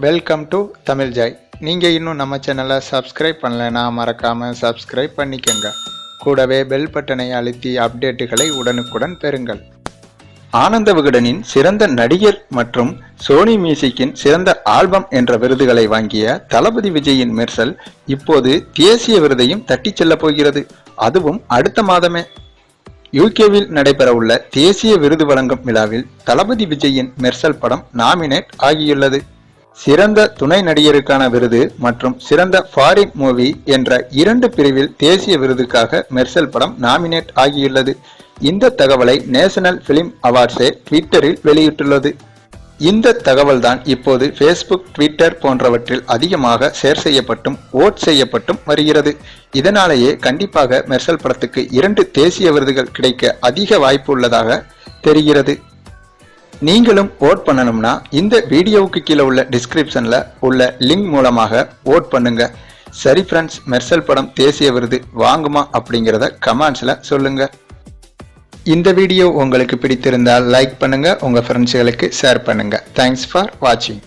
Welcome to Tamil Joy. நீங்கள் இன்னும் நம்ம சேனலை சப்ஸ்கிரைப் பண்ணலைன்னா மறக்காமல் சப்ஸ்கிரைப் பண்ணிக்கோங்க. கூடவே பெல் பட்டனை அழுத்தி அப்டேட்டுகளை உடனுக்குடன் பெறுங்கள். ஆனந்த விகடனின் சிறந்த நடிகர் மற்றும் சோனி மியூசிக்கின் சிறந்த ஆல்பம் என்ற விருதுகளை வாங்கிய தளபதி விஜயின் மெர்சல் இப்போது தேசிய விருதையும் தட்டிச் செல்ல போகிறது. அதுவும் அடுத்த மாதமே. யூகேவில் நடைபெறவுள்ள தேசிய விருது வழங்கும் விழாவில் தளபதி விஜயின் மெர்சல் படம் நாமினேட் ஆகியுள்ளது. சிறந்த துணை நடிகருக்கான விருது மற்றும் சிறந்த ஃபாரின் மூவி என்ற 2 பிரிவில் தேசிய விருதுக்காக மெர்சல் படம் நாமினேட் ஆகியுள்ளது. இந்த தகவலை நேஷனல் பிலிம் அவார்ட்ஸே ட்விட்டரில் வெளியிட்டுள்ளது. இந்த தகவல் தான் இப்போது ஃபேஸ்புக், ட்விட்டர் போன்றவற்றில் அதிகமாக ஷேர் செய்யப்பட்டும் ஓட் செய்யப்பட்டும் வருகிறது. இதனாலேயே கண்டிப்பாக மெர்சல் படத்துக்கு 2 தேசிய விருதுகள் கிடைக்க அதிக வாய்ப்பு உள்ளதாக தெரிகிறது. நீங்களும் ஓட் பண்ணணும்னா இந்த வீடியோவுக்கு கீழே உள்ள டிஸ்கிரிப்ஷன்ல உள்ள லிங்க் மூலமாக ஓட் பண்ணுங்க. சரி ஃப்ரெண்ட்ஸ், மெர்சல் படம் தேசிய விருது வாங்குமா அப்படிங்கிறத கமெண்ட்ஸ்ல சொல்லுங்க. இந்த வீடியோ உங்களுக்கு பிடித்திருந்தால் லைக் பண்ணுங்க, உங்க ஃப்ரெண்ட்ஸ்களுக்கு ஷேர் பண்ணுங்க. தேங்க்ஸ் ஃபார் வாட்சிங்.